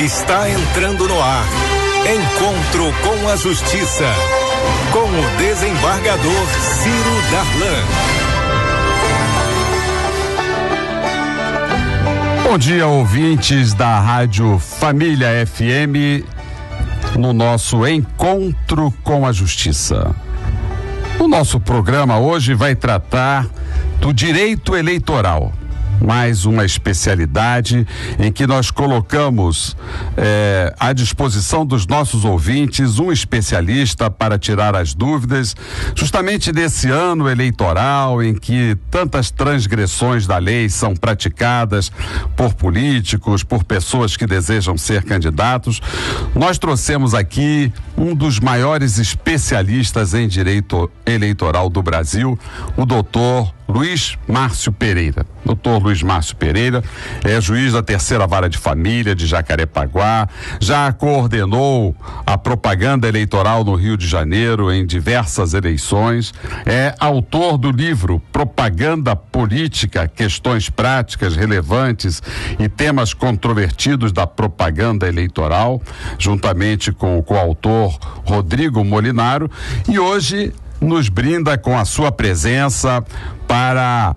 Está entrando no ar. Encontro com a Justiça. Com o desembargador Ciro Darlan. Bom dia, ouvintes da Rádio Família FM, no nosso Encontro com a Justiça. O nosso programa hoje vai tratar do direito eleitoral. Mais uma especialidade em que nós colocamos à disposição dos nossos ouvintes um especialista para tirar as dúvidas, justamente nesse ano eleitoral em que tantas transgressões da lei são praticadas por políticos, por pessoas que desejam ser candidatos. Nós trouxemos aqui um dos maiores especialistas em direito eleitoral do Brasil, o doutor Luiz Márcio Pereira. Doutor Luiz Márcio Pereira é juiz da Terceira Vara de Família de Jacarepaguá, já coordenou a propaganda eleitoral no Rio de Janeiro em diversas eleições, é autor do livro Propaganda Política, Questões Práticas Relevantes e Temas Controvertidos da Propaganda Eleitoral, juntamente com o coautor Rodrigo Molinaro, e hoje nos brinda com a sua presença para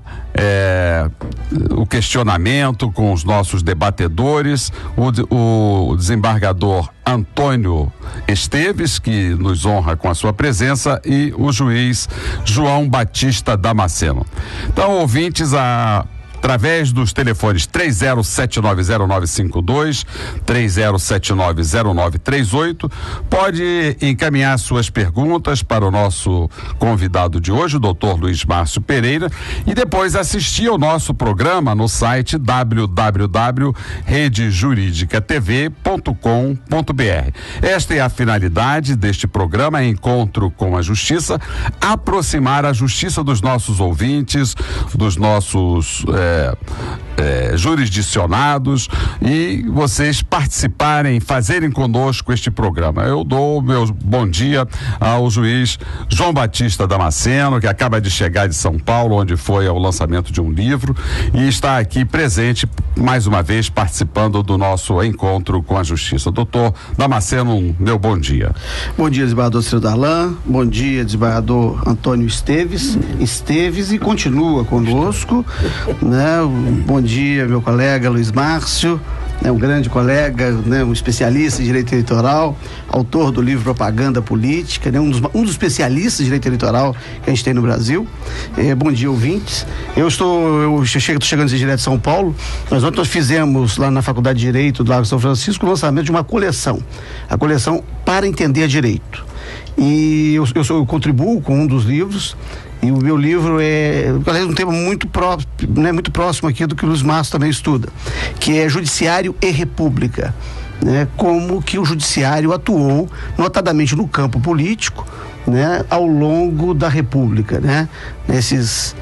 o questionamento com os nossos debatedores, o desembargador Antônio Esteves, que nos honra com a sua presença, e o juiz João Batista Damasceno. Então, ouvintes, através dos telefones 30790952, 30790938, pode encaminhar suas perguntas para o nosso convidado de hoje, o doutor Luiz Márcio Pereira, e depois assistir ao nosso programa no site www.redejuridicatv.com.br. Esta é a finalidade deste programa, Encontro com a Justiça, aproximar a justiça dos nossos ouvintes, dos nossos jurisdicionados, e vocês participarem, fazerem conosco este programa. Eu dou o meu bom dia ao juiz João Batista Damasceno, que acaba de chegar de São Paulo, onde foi ao lançamento de um livro, e está aqui presente mais uma vez participando do nosso Encontro com a Justiça. Doutor Damasceno, meu bom dia. Bom dia, desembargador Ciro Darlan. Bom dia, desembargador Antônio Esteves, e continua conosco, né? Bom dia, meu colega Luiz Márcio, um grande colega, um especialista em direito eleitoral, autor do livro Propaganda Política, um dos especialistas em direito eleitoral que a gente tem no Brasil. Bom dia, ouvintes. Eu estou chegando direto de São Paulo. Nós fizemos lá na Faculdade de Direito do Largo São Francisco o lançamento de uma coleção, a coleção Para Entender Direito. E eu contribuo com um dos livros. E o meu livro é um tema muito próximo aqui do que o Luiz Márcio também estuda, que é Judiciário e República, né? Como que o judiciário atuou, notadamente no campo político, né? Ao longo da República, né? Nesses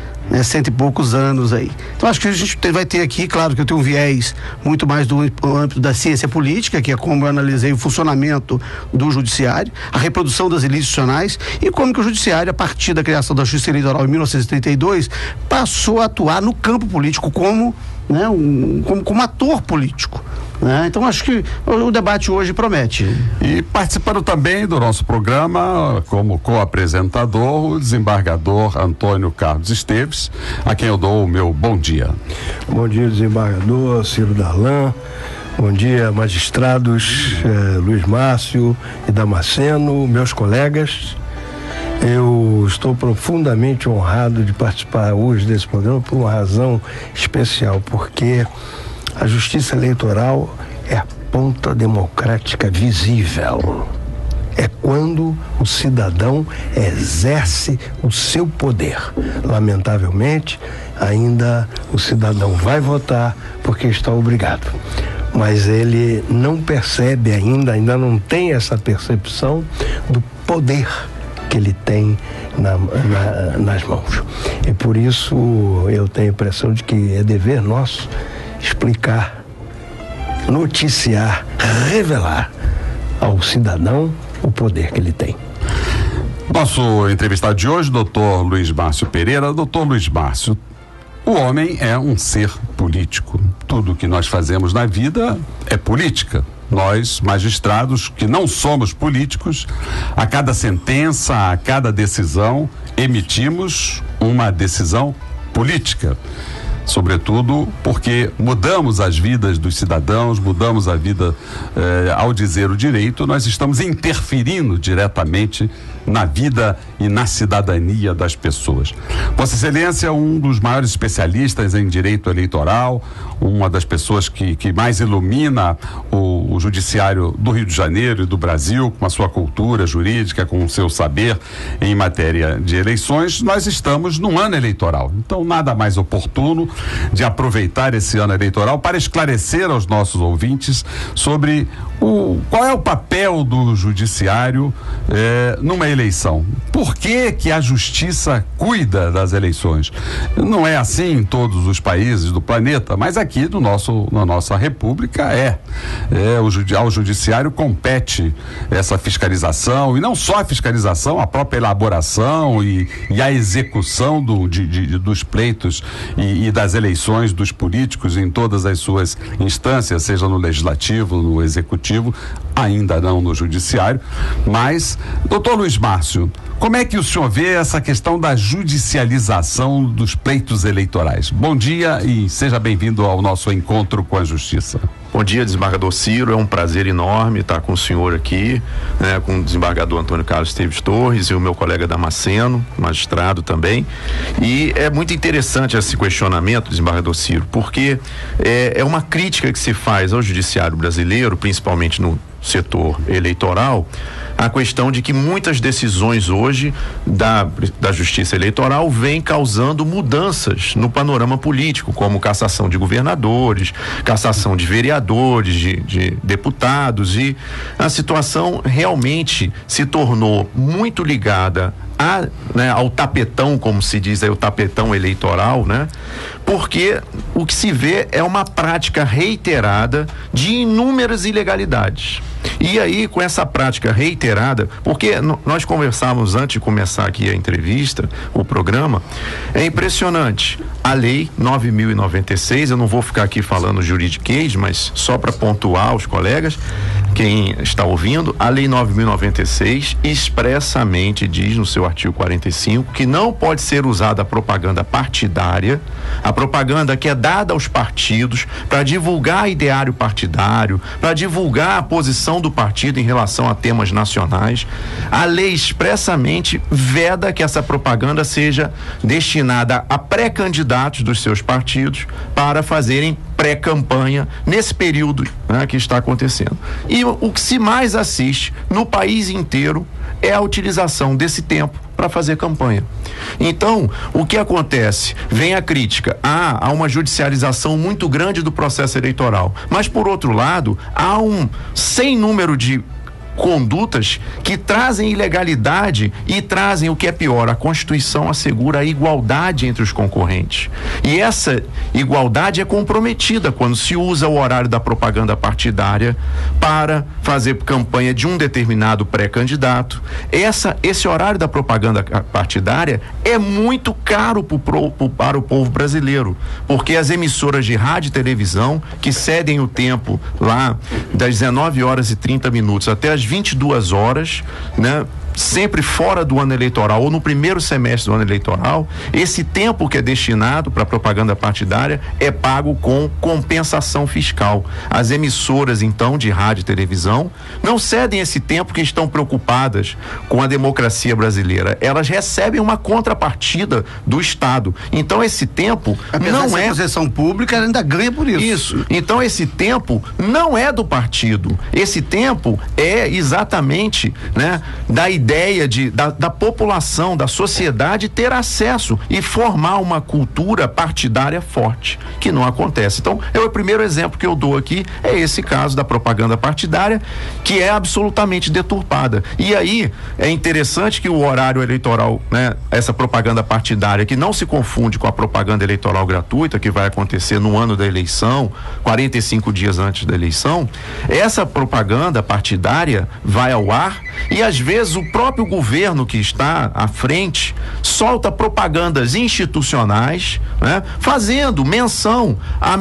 cento e poucos anos aí. Então acho que a gente vai ter aqui, claro que eu tenho um viés muito mais do âmbito da ciência política, que é como eu analisei o funcionamento do judiciário, a reprodução das elites institucionais, e como que o judiciário, a partir da criação da Justiça Eleitoral em 1932, passou a atuar no campo político como ator político. Então acho que o debate hoje promete. E participando também do nosso programa, como co-apresentador, o desembargador Antônio Carlos Esteves, a quem eu dou o meu bom dia. Bom dia, desembargador Ciro Darlan. Bom dia, magistrados Luiz Márcio e Damasceno, meus colegas. Eu estou profundamente honrado de participar hoje desse programa por uma razão especial, porque a justiça eleitoral é a ponta democrática visível. É quando o cidadão exerce o seu poder. Lamentavelmente, ainda o cidadão vai votar porque está obrigado. Mas ele não percebe ainda não tem essa percepção do poder que ele tem nas mãos. E por isso eu tenho a impressão de que é dever nosso explicar, noticiar, revelar ao cidadão o poder que ele tem. Nosso entrevistado de hoje, doutor Luiz Márcio Pereira. Doutor Luiz Márcio, o homem é um ser político. Tudo que nós fazemos na vida é política. Nós, magistrados, que não somos políticos, a cada sentença, a cada decisão, emitimos uma decisão política. Sobretudo porque mudamos as vidas dos cidadãos, mudamos a vida ao dizer o direito, nós estamos interferindo diretamente na vida e na cidadania das pessoas. Vossa Excelência, um dos maiores especialistas em direito eleitoral, uma das pessoas que mais ilumina o judiciário do Rio de Janeiro e do Brasil, com a sua cultura jurídica, com o seu saber em matéria de eleições. Nós estamos num ano eleitoral, então nada mais oportuno de aproveitar esse ano eleitoral para esclarecer aos nossos ouvintes sobre qual é o papel do judiciário numa eleição. Por que a justiça cuida das eleições? Não é assim em todos os países do planeta, mas aqui na nossa república ao judiciário compete essa fiscalização, e não só a fiscalização, a própria elaboração e a execução dos pleitos e das eleições dos políticos em todas as suas instâncias, seja no legislativo, no executivo, ainda não no judiciário. Mas, doutor Luiz Márcio, como é que o senhor vê essa questão da judicialização dos pleitos eleitorais? Bom dia e seja bem-vindo ao nosso encontro com a Justiça. Bom dia, desembargador Ciro, é um prazer enorme estar com o senhor aqui, com o desembargador Antônio Carlos Esteves Torres e o meu colega Damasceno, magistrado também. E é muito interessante esse questionamento, desembargador Ciro, porque é uma crítica que se faz ao judiciário brasileiro, principalmente no setor eleitoral, a questão de que muitas decisões hoje da justiça eleitoral vêm causando mudanças no panorama político, como cassação de governadores, cassação de vereadores, de deputados, e a situação realmente se tornou muito ligada ao tapetão, como se diz aí, o tapetão eleitoral, porque o que se vê é uma prática reiterada de inúmeras ilegalidades. E aí, com essa prática reiterada, porque nós conversávamos antes de começar aqui a entrevista, o programa, é impressionante. A lei 9.096, eu não vou ficar aqui falando juridiquês, mas só para pontuar os colegas, quem está ouvindo, a lei 9.096 expressamente diz no seu artigo 45 que não pode ser usada a propaganda partidária, a propaganda que é dada aos partidos para divulgar ideário partidário, para divulgar a posição do partido em relação a temas nacionais. A lei expressamente veda que essa propaganda seja destinada a pré-candidatos dos seus partidos para fazerem pré-campanha nesse período que está acontecendo. E o que se mais assiste no país inteiro é a utilização desse tempo para fazer campanha. Então, o que acontece? Vem a crítica. Há uma judicialização muito grande do processo eleitoral. Mas, por outro lado, há um sem número de condutas que trazem ilegalidade e trazem o que é pior, a Constituição assegura a igualdade entre os concorrentes. E essa igualdade é comprometida quando se usa o horário da propaganda partidária para fazer campanha de um determinado pré-candidato. Esse horário da propaganda partidária é muito caro para o povo brasileiro, porque as emissoras de rádio e televisão que cedem o tempo lá das 19h30 até as 22 horas, sempre fora do ano eleitoral ou no primeiro semestre do ano eleitoral, esse tempo que é destinado para propaganda partidária é pago com compensação fiscal. As emissoras, então, de rádio e televisão não cedem esse tempo que estão preocupadas com a democracia brasileira. Elas recebem uma contrapartida do Estado. Então, esse tempo não é concessão pública, ela ainda ganha por isso. Isso. Então, esse tempo não é do partido. Esse tempo é exatamente, da ideia da população, da sociedade ter acesso e formar uma cultura partidária forte, que não acontece. Então, o primeiro exemplo que eu dou aqui é esse caso da propaganda partidária, que é absolutamente deturpada. E aí, é interessante que o horário eleitoral, essa propaganda partidária, que não se confunde com a propaganda eleitoral gratuita, que vai acontecer no ano da eleição, 45 dias antes da eleição, essa propaganda partidária vai ao ar e, às vezes, o próprio governo que está à frente solta propagandas institucionais, né, fazendo menção a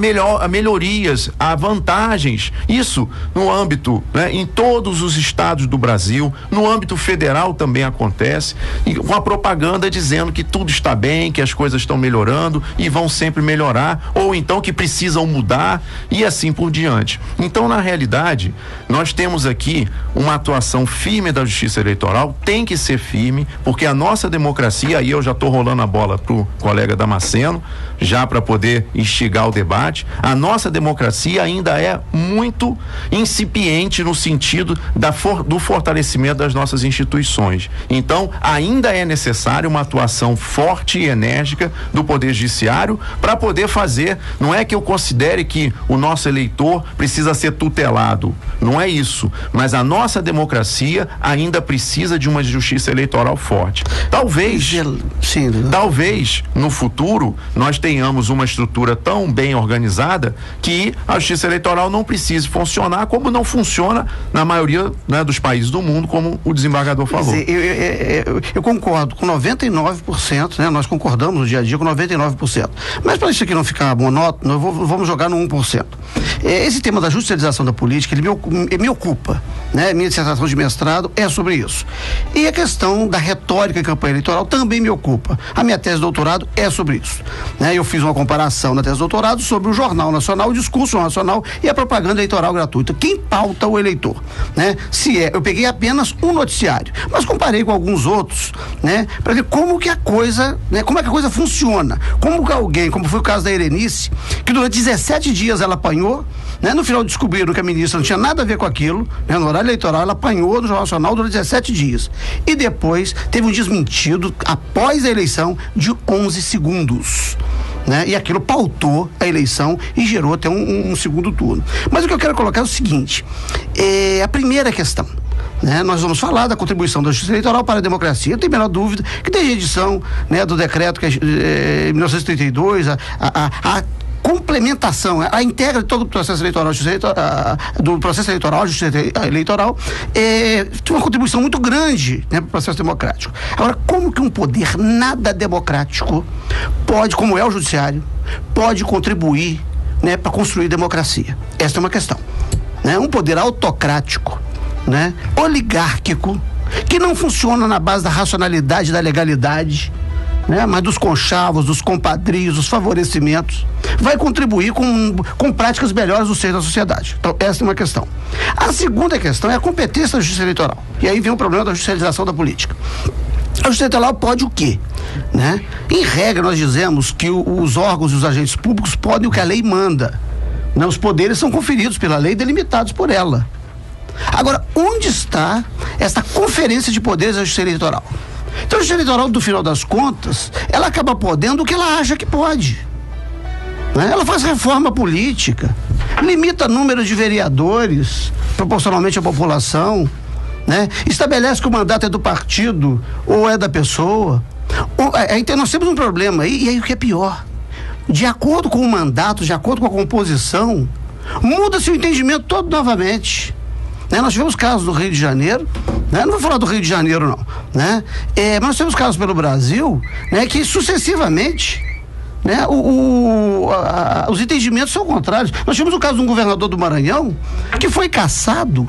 melhorias, a vantagens, isso no âmbito, né, em todos os estados do Brasil, no âmbito federal também acontece, e com a propaganda dizendo que tudo está bem, que as coisas estão melhorando e vão sempre melhorar, ou então que precisam mudar e assim por diante. Então, na realidade, nós temos aqui uma atuação firme da Justiça Eleitoral, tem que ser firme, porque a nossa democracia, aí eu já estou rolando a bola pro colega Damasceno, já para poder instigar o debate, a nossa democracia ainda é muito incipiente no sentido do fortalecimento das nossas instituições. Então, ainda é necessário uma atuação forte e enérgica do Poder Judiciário para poder fazer, não é que eu considere que o nosso eleitor precisa ser tutelado, não é isso, mas a nossa democracia ainda precisa de uma justiça eleitoral forte. Talvez no futuro nós tenhamos uma estrutura tão bem organizada que a justiça eleitoral não precise funcionar como não funciona na maioria, né, dos países do mundo, como o desembargador falou. Eu concordo com 99%, né? Nós concordamos no dia a dia com 99%. Mas para isso aqui não ficar monótono, vamos jogar no 1%. Esse tema da judicialização da política, ele me ocupa, né? Minha dissertação de mestrado é sobre isso. E a questão da retórica em campanha eleitoral também me ocupa. A minha tese de doutorado é sobre isso, né? Eu fiz uma comparação na tese de doutorado sobre o Jornal Nacional, o discurso nacional e a propaganda eleitoral gratuita. Quem pauta o eleitor, né? Eu peguei apenas um noticiário, mas comparei com alguns outros, né? Para ver como que a coisa, né? Como é que a coisa funciona. Como que alguém, como foi o caso da Erenice, que durante 17 dias ela apanhou, né? No final descobriram que a ministra não tinha nada a ver com aquilo, né? No horário eleitoral ela apanhou no Jornal Nacional durante 17 dias. E depois teve um desmentido após a eleição de 11 segundos. Né? E aquilo pautou a eleição e gerou até um segundo turno. Mas o que eu quero colocar é o seguinte: a primeira questão, né? Nós vamos falar da contribuição da Justiça Eleitoral para a democracia. Eu tenho a menor dúvida que desde a edição, né, do decreto que é 1932, a complementação, a integra de todo o processo eleitoral, do processo eleitoral, a justiça eleitoral, tem uma contribuição muito grande, né, para o processo democrático. Agora, como que um poder nada democrático pode, como é o judiciário, pode contribuir, né, para construir democracia? Essa é uma questão, né? Um poder autocrático, né, oligárquico, que não funciona na base da racionalidade, da legalidade, né, mas dos conchavos, dos compadrios, dos favorecimentos, vai contribuir com práticas melhores do seio da sociedade. Então, essa é uma questão. A segunda questão é a competência da Justiça Eleitoral. E aí vem o problema da judicialização da política. A Justiça Eleitoral pode o quê? Né? Em regra, nós dizemos que os órgãos e os agentes públicos podem o que a lei manda. Né? Os poderes são conferidos pela lei e delimitados por ela. Agora, onde está essa conferência de poderes da Justiça Eleitoral? Então a Justiça Eleitoral, do final das contas, ela acaba podendo o que ela acha que pode, né? Ela faz reforma política, limita o número de vereadores proporcionalmente à população, né? Estabelece que o mandato é do partido ou é da pessoa. Então nós temos um problema aí, e aí o que é pior, de acordo com o mandato, de acordo com a composição, muda-se o entendimento todo novamente. Né? Nós tivemos casos do Rio de Janeiro, né? Não vou falar do Rio de Janeiro não, né? Mas nós temos casos pelo Brasil, né, que sucessivamente, né, os entendimentos são contrários. Nós tivemos o caso de um governador do Maranhão que foi cassado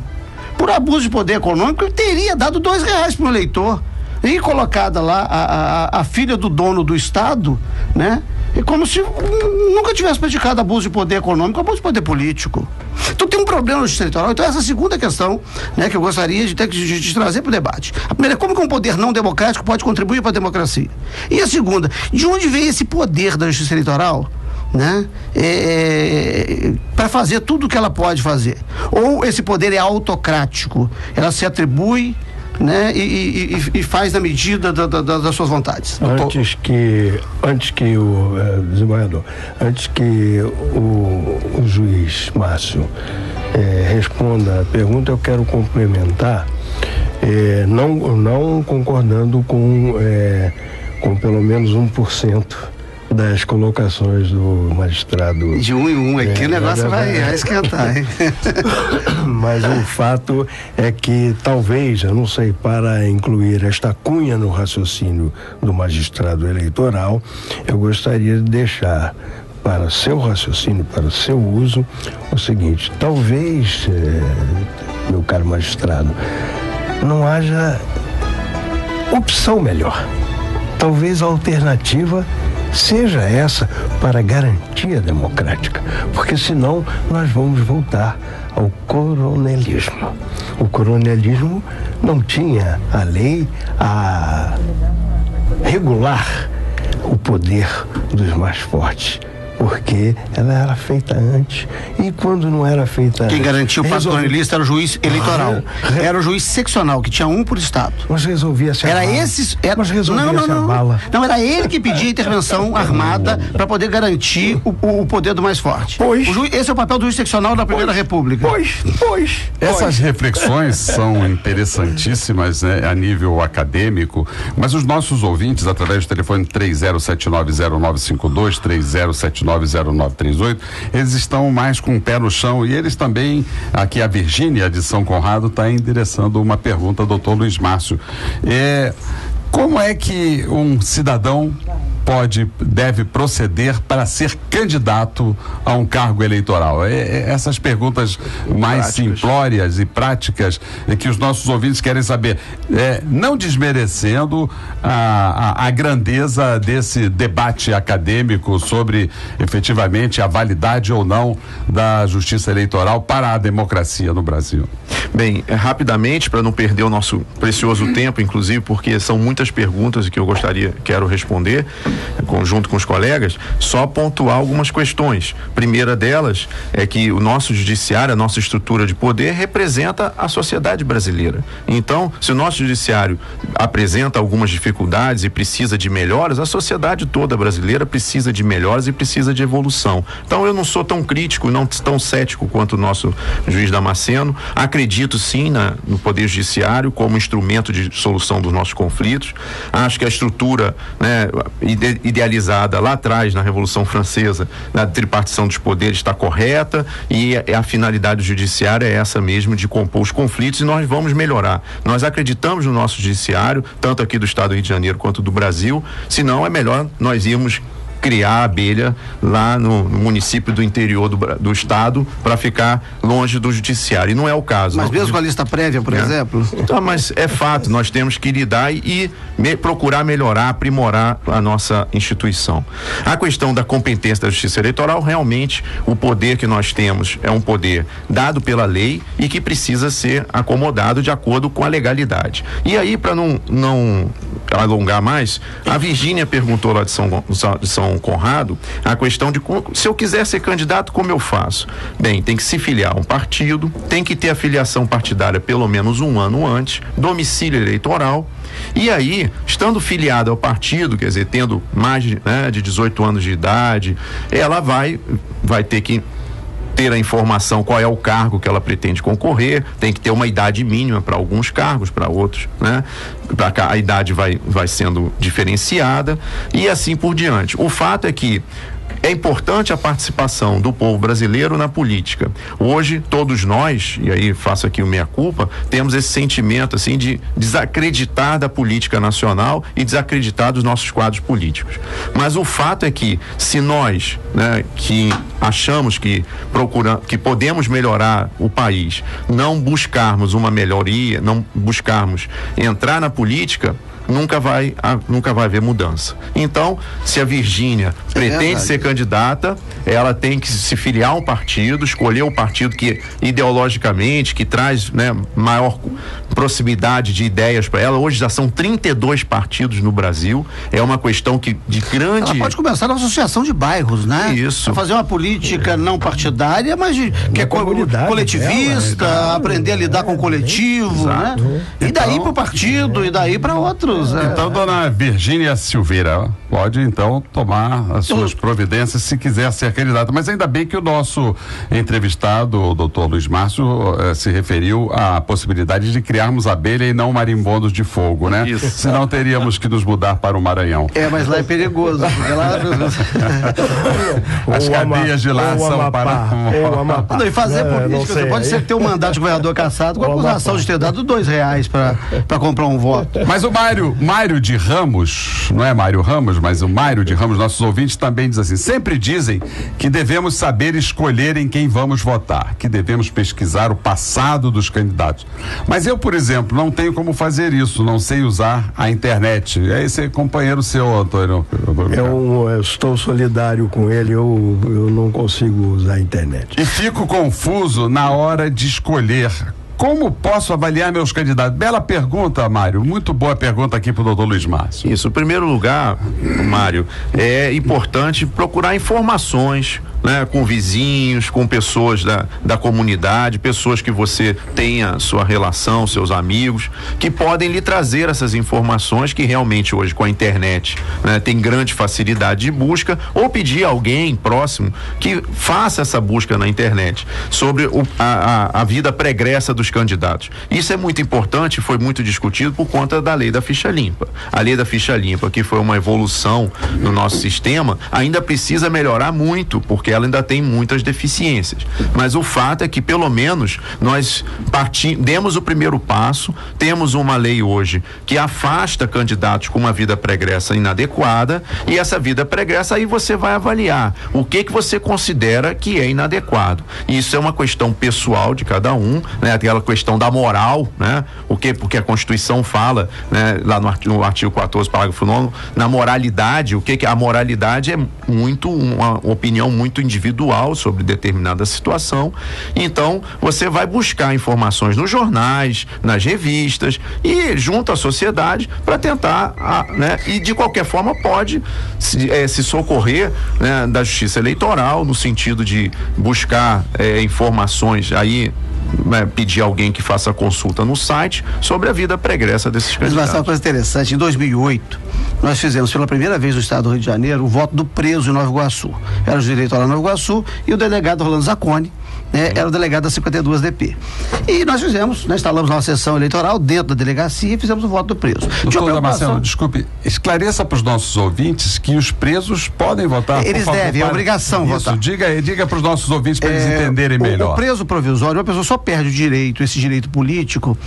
por abuso de poder econômico e teria dado R$2 para o eleitor e colocada lá a filha do dono do estado, né? É como se nunca tivesse praticado abuso de poder econômico, abuso de poder político. Então tem um problema no Justiça Eleitoral. Então essa é a segunda questão, né, que eu gostaria de trazer para o debate. A primeira é como que um poder não democrático pode contribuir para a democracia. E a segunda, de onde vem esse poder da Justiça Eleitoral, né, para fazer tudo o que ela pode fazer? Ou esse poder é autocrático, ela se atribui, né, e faz na medida das suas vontades. Antes que o desembargador, antes que o juiz Márcio responda a pergunta, eu quero complementar, não concordando com pelo menos 1%, das colocações do magistrado. De um em um aqui o negócio vai esquentar, hein? Mas o fato é que talvez, eu não sei, para incluir esta cunha no raciocínio do magistrado eleitoral, eu gostaria de deixar para seu raciocínio, para seu uso, o seguinte: talvez, meu caro magistrado, não haja opção melhor. Talvez a alternativa seja essa para a garantia democrática, porque senão nós vamos voltar ao coronelismo. O coronelismo não tinha a lei a regular o poder dos mais fortes, porque ela era feita antes. E quando não era feita antes... Quem garantia o passo coronelista era o juiz eleitoral. Era o juiz seccional, que tinha um por estado. Mas resolvia-se a bala. Mas resolvia-se a bala. Não, era ele que pedia intervenção armada para poder garantir o poder do mais forte. Esse é o papel do juiz seccional da Primeira República. Essas reflexões são interessantíssimas, né, a nível acadêmico, mas os nossos ouvintes, através do telefone 30790952, 30790938, eles estão mais com o pé no chão, e eles também, aqui a Virgínia de São Conrado está endereçando uma pergunta ao doutor Luiz Márcio. Como é que um cidadão deve proceder para ser candidato a um cargo eleitoral? Essas perguntas mais simplórias e práticas que os nossos ouvintes querem saber, não desmerecendo a grandeza desse debate acadêmico sobre efetivamente a validade ou não da justiça eleitoral para a democracia no Brasil. Bem, rapidamente, para não perder o nosso precioso tempo, inclusive porque são muitas perguntas que eu quero responder, junto com os colegas, só pontuar algumas questões. Primeira delas é que o nosso judiciário, a nossa estrutura de poder, representa a sociedade brasileira. Então, se o nosso judiciário apresenta algumas dificuldades e precisa de melhoras, a sociedade toda brasileira precisa de melhoras e precisa de evolução. Então, eu não sou tão crítico, não tão cético quanto o nosso juiz Damasceno. Acredito sim no poder judiciário como instrumento de solução dos nossos conflitos. Acho que a estrutura, né, idealizada lá atrás na Revolução Francesa, na tripartição dos poderes, está correta, e a finalidade do judiciário é essa mesmo, de compor os conflitos, e nós vamos melhorar. Nós acreditamos no nosso judiciário, tanto aqui do estado do Rio de Janeiro quanto do Brasil, senão é melhor nós irmos criar a abelha lá no município do interior do estado para ficar longe do judiciário, e não é o caso. Mas mesmo com a lista prévia, por exemplo? Então, mas é fato, nós temos que lidar e procurar melhorar, aprimorar a nossa instituição. A questão da competência da justiça eleitoral, realmente o poder que nós temos é um poder dado pela lei e que precisa ser acomodado de acordo com a legalidade. E aí, para não alongar mais, a Virgínia perguntou lá de São Conrado a questão de se eu quiser ser candidato, como eu faço? Bem, tem que se filiar a um partido, tem que ter a filiação partidária pelo menos um ano antes, domicílio eleitoral, e aí, estando filiada ao partido, quer dizer, tendo mais de 18 anos de idade, ela vai ter que ter a informação qual é o cargo que ela pretende concorrer, tem que ter uma idade mínima para alguns cargos, para outros, né? A idade vai sendo diferenciada e assim por diante. O fato é que é importante a participação do povo brasileiro na política. Hoje, todos nós, e aí faço aqui o meia-culpa, temos esse sentimento assim de desacreditar da política nacional e desacreditar dos nossos quadros políticos. Mas o fato é que, se nós, né, que achamos que podemos melhorar o país, não buscarmos uma melhoria, não buscarmos entrar na política, nunca vai haver mudança. Então, se a Virgínia pretende ser candidata, ela tem que se filiar a um partido, escolher o partido que ideologicamente, que traz, né, maior proximidade de ideias para ela. Hoje já são 32 partidos no Brasil, é uma questão de grande... Ela pode começar na associação de bairros, né? Isso. Fazer uma política não partidária, mas que é coletivista, aprender a lidar com o coletivo, né? E daí pro partido, e daí para outros Deus. Então, dona Virgínia Silveira, pode então tomar as suas providências se quiser ser candidata. Mas ainda bem que o nosso entrevistado, o doutor Luiz Márcio, se referiu à possibilidade de criarmos abelha e não marimbondos de fogo, né? Isso. Senão teríamos que nos mudar para o Maranhão. Mas lá é perigoso. As cadeias de lá são para... Não, e fazer política, você pode ser ter um mandato de governador cassado com a acusação de ter dado R$2 para comprar um voto. Mas o Mário de Ramos, não é Mário Ramos, mas o Mário de Ramos, nossos ouvintes também diz assim, sempre dizem que devemos saber escolher em quem vamos votar, que devemos pesquisar o passado dos candidatos. Mas eu, por exemplo, não tenho como fazer isso, não sei usar a internet. É esse companheiro seu, Antônio. Eu estou solidário com ele, eu não consigo usar a internet. E fico confuso na hora de escolher. Como posso avaliar meus candidatos? Bela pergunta, Mário. Muito boa pergunta aqui pro doutor Luiz Márcio. Isso, em primeiro lugar, Mário, é importante procurar informações, né, com vizinhos, com pessoas da comunidade, pessoas que você tenha sua relação, seus amigos, que podem lhe trazer essas informações que realmente hoje com a internet, né, tem grande facilidade de busca, ou pedir a alguém próximo que faça essa busca na internet sobre a vida pregressa dos candidatos. Isso é muito importante, foi muito discutido por conta da lei da ficha limpa. A lei da ficha limpa, que foi uma evolução no nosso sistema, ainda precisa melhorar muito, porque ela ainda tem muitas deficiências. Mas o fato é que, pelo menos, nós demos o primeiro passo, temos uma lei hoje que afasta candidatos com uma vida pregressa inadequada, e essa vida pregressa aí você vai avaliar o que você considera que é inadequado. Isso é uma questão pessoal de cada um, né? Aquela questão da moral, né? Porque a Constituição fala, né? Lá no artigo 14, parágrafo 9, na moralidade, a moralidade é uma opinião muito individual sobre determinada situação. Então, você vai buscar informações nos jornais, nas revistas e junto à sociedade para tentar, né? E de qualquer forma pode se socorrer, né, da Justiça Eleitoral no sentido de buscar informações aí, pedir alguém que faça consulta no site sobre a vida pregressa desses candidatos. Mas uma coisa interessante, em 2008 nós fizemos pela primeira vez no estado do Rio de Janeiro o voto do preso em Nova Iguaçu. Era o juiz eleitoral em Nova Iguaçu e o delegado Rolando Zacconi, né, era o delegado da 52DP. E nós fizemos, instalamos uma sessão eleitoral dentro da delegacia e fizemos o voto do preso. Doutor Damasceno, desculpe, esclareça para os nossos ouvintes que os presos podem votar. Eles devem, é obrigação votar. Diga para os nossos ouvintes para eles entenderem melhor. O preso provisório, uma pessoa só perde o direito, esse direito político,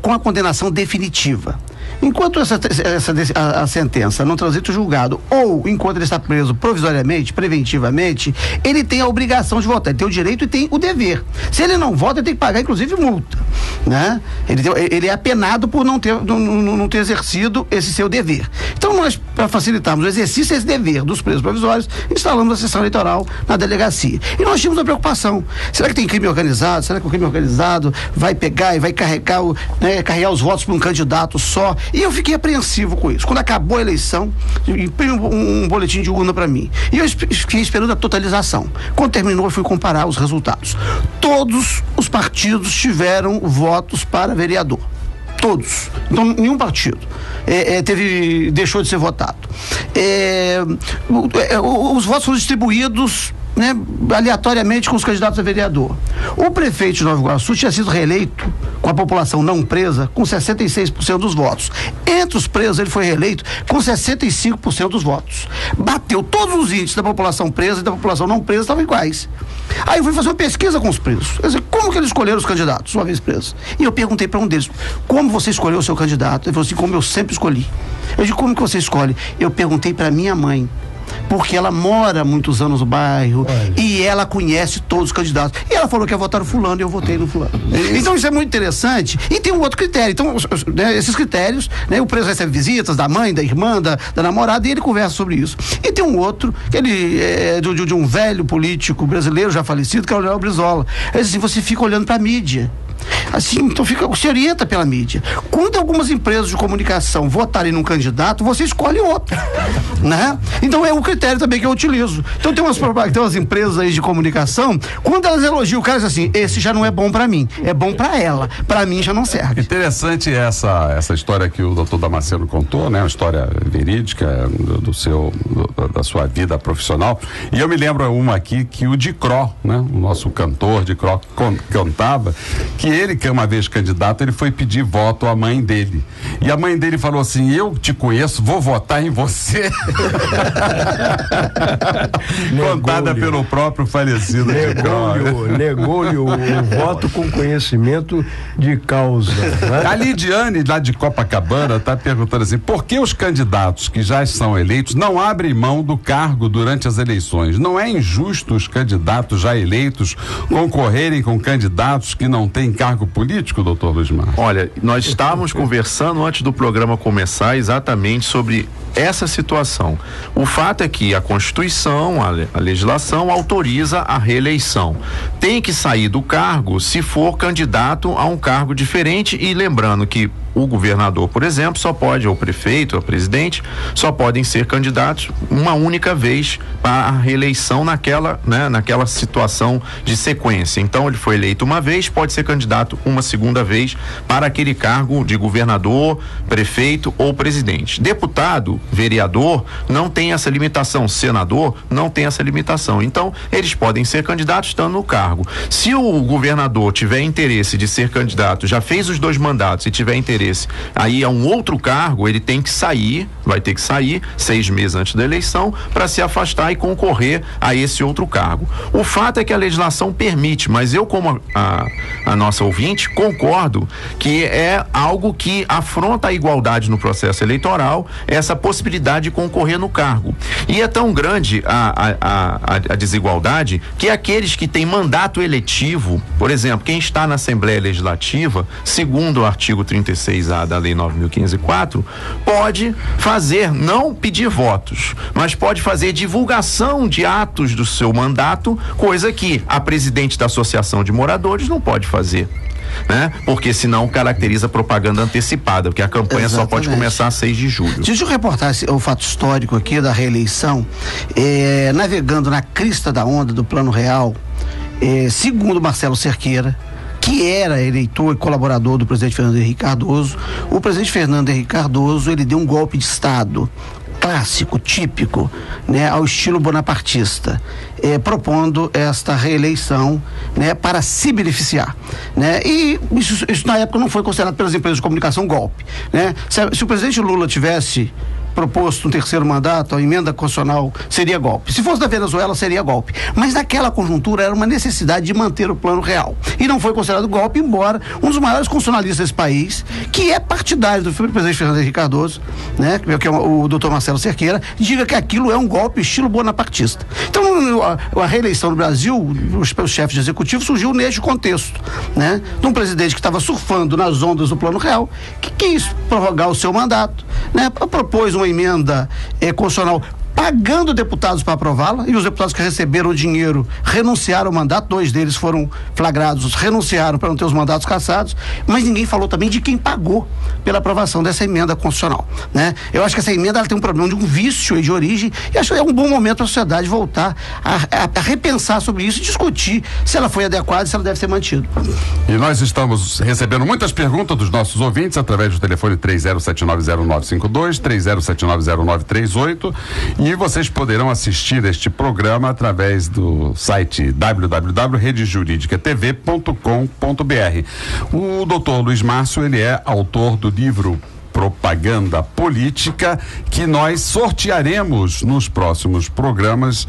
com a condenação definitiva. Enquanto a sentença não transita o julgado, ou enquanto ele está preso provisoriamente, preventivamente, ele tem a obrigação de votar, ele tem o direito e tem o dever. Se ele não vota, ele tem que pagar, inclusive, multa, né? Ele é apenado por não ter exercido esse seu dever. Então, nós, para facilitarmos o exercício desse dever dos presos provisórios, instalamos a sessão eleitoral na delegacia. E nós tínhamos uma preocupação. Será que tem crime organizado? Será que o crime organizado vai pegar e vai carregar os votos para um candidato só? E eu fiquei apreensivo com isso. Quando acabou a eleição, imprime um boletim de urna para mim. E eu fiquei esperando a totalização. Quando terminou, eu fui comparar os resultados. Todos os partidos tiveram votos para vereador. Todos. Então, nenhum partido deixou de ser votado. Os votos foram distribuídos, né, aleatoriamente com os candidatos a vereador. O prefeito de Nova Iguaçu tinha sido reeleito com a população não presa com 66% dos votos. Entre os presos, ele foi reeleito com 65% dos votos. Bateu todos os índices da população presa e da população não presa, estavam iguais. Aí eu fui fazer uma pesquisa com os presos. Quer dizer, como que eles escolheram os candidatos, uma vez presos? E eu perguntei para um deles, como você escolheu o seu candidato? Ele falou assim, como eu sempre escolhi. Eu disse, como que você escolhe? Eu perguntei para minha mãe, porque ela mora há muitos anos no bairro. Olha. E ela conhece todos os candidatos. E ela falou que ia votar no fulano e eu votei no fulano. Então isso é muito interessante. E tem um outro critério. Então, né, esses critérios, né, o preso recebe visitas da mãe, da irmã, da namorada, e ele conversa sobre isso. E tem um outro, que ele é de um velho político brasileiro já falecido, que é o Léo Brizola. Ele diz assim, você fica olhando pra mídia. Assim, então se orienta pela mídia. Quando algumas empresas de comunicação votarem num candidato, você escolhe outro, né? Então é um critério também que eu utilizo. Então tem umas empresas aí de comunicação, quando elas elogiam o cara, diz assim, esse já não é bom pra mim, é bom pra ela, pra mim já não serve. Interessante essa história que o doutor Damasceno contou, né? Uma história verídica da sua vida profissional. E eu me lembro uma aqui que o Dicró, né? O nosso cantor Dicró cantava que ele, que uma vez candidato, ele foi pedir voto à mãe dele. E a mãe dele falou assim, eu te conheço, vou votar em você. Contada pelo próprio falecido Dicró. Negou-lhe o voto com conhecimento de causa. Né? A Lidiane, lá de Copacabana, está perguntando assim, por que os candidatos que já são eleitos não abrem mão do cargo durante as eleições? Não é injusto os candidatos já eleitos concorrerem com candidatos que não têm cargo político, doutor Luiz Márcio? Olha, nós estávamos conversando antes do programa começar exatamente sobre essa situação. O fato é que a Constituição, a legislação autoriza a reeleição. Tem que sair do cargo se for candidato a um cargo diferente, e lembrando que o governador, por exemplo, só pode, ou o prefeito, ou o presidente, só podem ser candidatos uma única vez para a reeleição naquela situação de sequência. Então, ele foi eleito uma vez, pode ser candidato uma segunda vez para aquele cargo de governador, prefeito ou presidente. Deputado, vereador, não tem essa limitação. Senador, não tem essa limitação. Então, eles podem ser candidatos estando no cargo. Se o governador tiver interesse de ser candidato, já fez os 2 mandatos e tiver interesse aí a um outro cargo, ele tem que sair, vai ter que sair 6 meses antes da eleição para se afastar e concorrer a esse outro cargo. O fato é que a legislação permite, mas eu, como a nossa ouvinte, concordo que é algo que afronta a igualdade no processo eleitoral, essa possibilidade de concorrer no cargo. E é tão grande a desigualdade que aqueles que têm mandato eletivo, por exemplo, quem está na Assembleia Legislativa, segundo o artigo 36A da Lei 9.504, pode fazer, não pedir votos, mas pode fazer divulgação de atos do seu mandato, coisa que a presidente da Associação de Moradores não pode fazer. Né? Porque senão caracteriza propaganda antecipada, porque a campanha só pode começar a 6 de julho. Deixa eu reportar o fato histórico aqui da reeleição. Navegando na crista da onda do Plano Real, segundo Marcelo Cerqueira, que era eleitor e colaborador do presidente Fernando Henrique Cardoso, o presidente Fernando Henrique Cardoso, ele deu um golpe de Estado clássico, típico, né, ao estilo bonapartista, propondo esta reeleição, né, para se beneficiar, né? E isso na época não foi considerado pelas empresas de comunicação golpe, né? Se o presidente Lula tivesse proposto um 3º mandato, a emenda constitucional seria golpe. Se fosse da Venezuela, seria golpe. Mas naquela conjuntura era uma necessidade de manter o Plano Real. E não foi considerado golpe, embora um dos maiores constitucionalistas desse país, que é partidário do presidente Fernando Henrique Cardoso, né, que é o doutor Marcelo Cerqueira, diga que aquilo é um golpe estilo bonapartista. Então, a reeleição no Brasil, os chefes de executivo, surgiu neste contexto, né, de um presidente que estava surfando nas ondas do Plano Real, que quis prorrogar o seu mandato, né, propôs uma emenda constitucional pagando deputados para aprová-la, e os deputados que receberam o dinheiro renunciaram ao mandato, 2 deles foram flagrados, renunciaram para não ter os mandatos cassados, mas ninguém falou também de quem pagou pela aprovação dessa emenda constitucional, né? Eu acho que essa emenda ela tem um problema de um vício de origem, e acho que é um bom momento para a sociedade voltar a repensar sobre isso e discutir se ela foi adequada e se ela deve ser mantida. E nós estamos recebendo muitas perguntas dos nossos ouvintes através do telefone 30790952, 30790938, e vocês poderão assistir este programa através do site www.redejuridicatv.com.br. O doutor Luiz Márcio, ele é autor do livro Propaganda Política, que nós sortearemos nos próximos programas,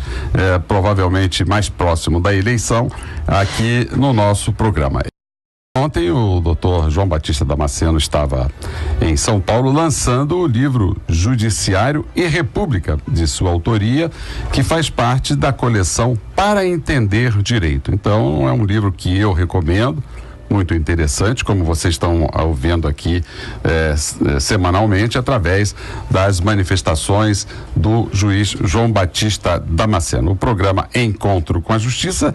provavelmente mais próximo da eleição, aqui no nosso programa. Ontem o doutor João Batista Damasceno estava em São Paulo lançando o livro Judiciário e República, de sua autoria, que faz parte da coleção Para Entender Direito. Então é um livro que eu recomendo muito interessante, como vocês estão ouvindo aqui semanalmente, através das manifestações do juiz João Batista Damasceno. O programa Encontro com a Justiça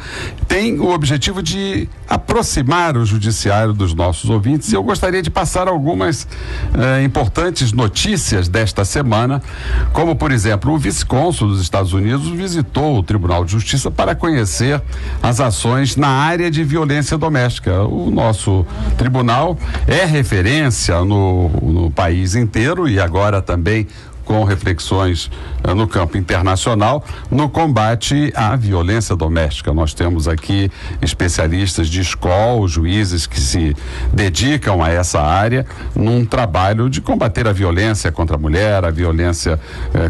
tem o objetivo de aproximar o judiciário dos nossos ouvintes, e eu gostaria de passar algumas importantes notícias desta semana, como, por exemplo, o vice-cônsul dos Estados Unidos visitou o Tribunal de Justiça para conhecer as ações na área de violência doméstica. O nosso tribunal é referência no país inteiro, e agora também com reflexões no campo internacional no combate à violência doméstica. Nós temos aqui especialistas de escola, juízes que se dedicam a essa área num trabalho de combater a violência contra a mulher, a violência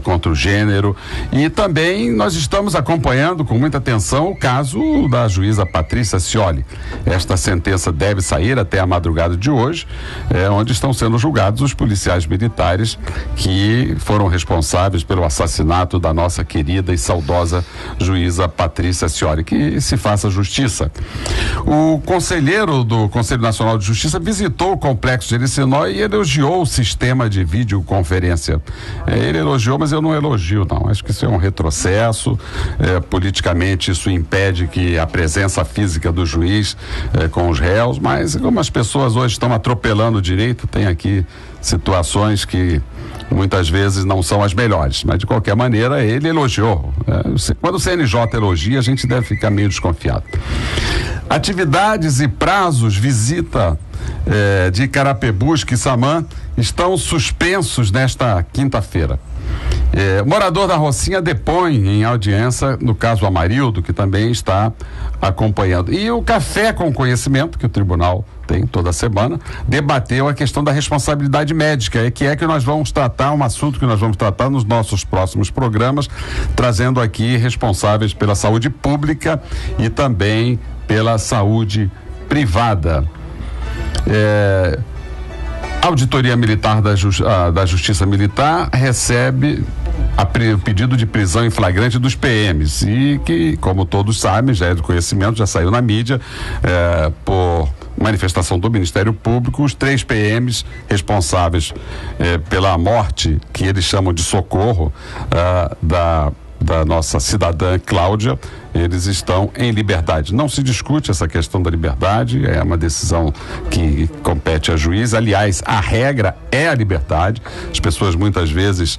contra o gênero, e também nós estamos acompanhando com muita atenção o caso da juíza Patrícia Scioli. Esta sentença deve sair até a madrugada de hoje, onde estão sendo julgados os policiais militares que foram responsáveis pelo assassinato da nossa querida e saudosa juíza Patrícia Scioli. Que se faça justiça. O conselheiro do Conselho Nacional de Justiça visitou o complexo de Ericinó e elogiou o sistema de videoconferência. Ele elogiou, mas eu não elogio, não. Acho que isso é um retrocesso. Politicamente isso impede que a presença física do juiz com os réus, mas como as pessoas hoje estão atropelando o direito, tem aqui situações que muitas vezes não são as melhores, mas de qualquer maneira ele elogiou. Quando o CNJ elogia, a gente deve ficar meio desconfiado. Atividades e prazos, visita de Carapebus, Quissamã, estão suspensos nesta quinta-feira. Morador da Rocinha depõe em audiência no caso Amarildo, que também está acompanhando. E o Café com Conhecimento, que o tribunal tem toda semana, debateu a questão da responsabilidade médica, que nós vamos tratar, um assunto que nós vamos tratar nos nossos próximos programas, trazendo aqui responsáveis pela saúde pública e também pela saúde privada. A Auditoria Militar da Justiça Militar recebe o pedido de prisão em flagrante dos PMs, e que, como todos sabem, já é do conhecimento, já saiu na mídia, por manifestação do Ministério Público, os 3 PMs responsáveis pela morte, que eles chamam de socorro, da nossa cidadã Cláudia, eles estão em liberdade. Não se discute essa questão da liberdade, é uma decisão que compete a juiz. Aliás, a regra é a liberdade. As pessoas muitas vezes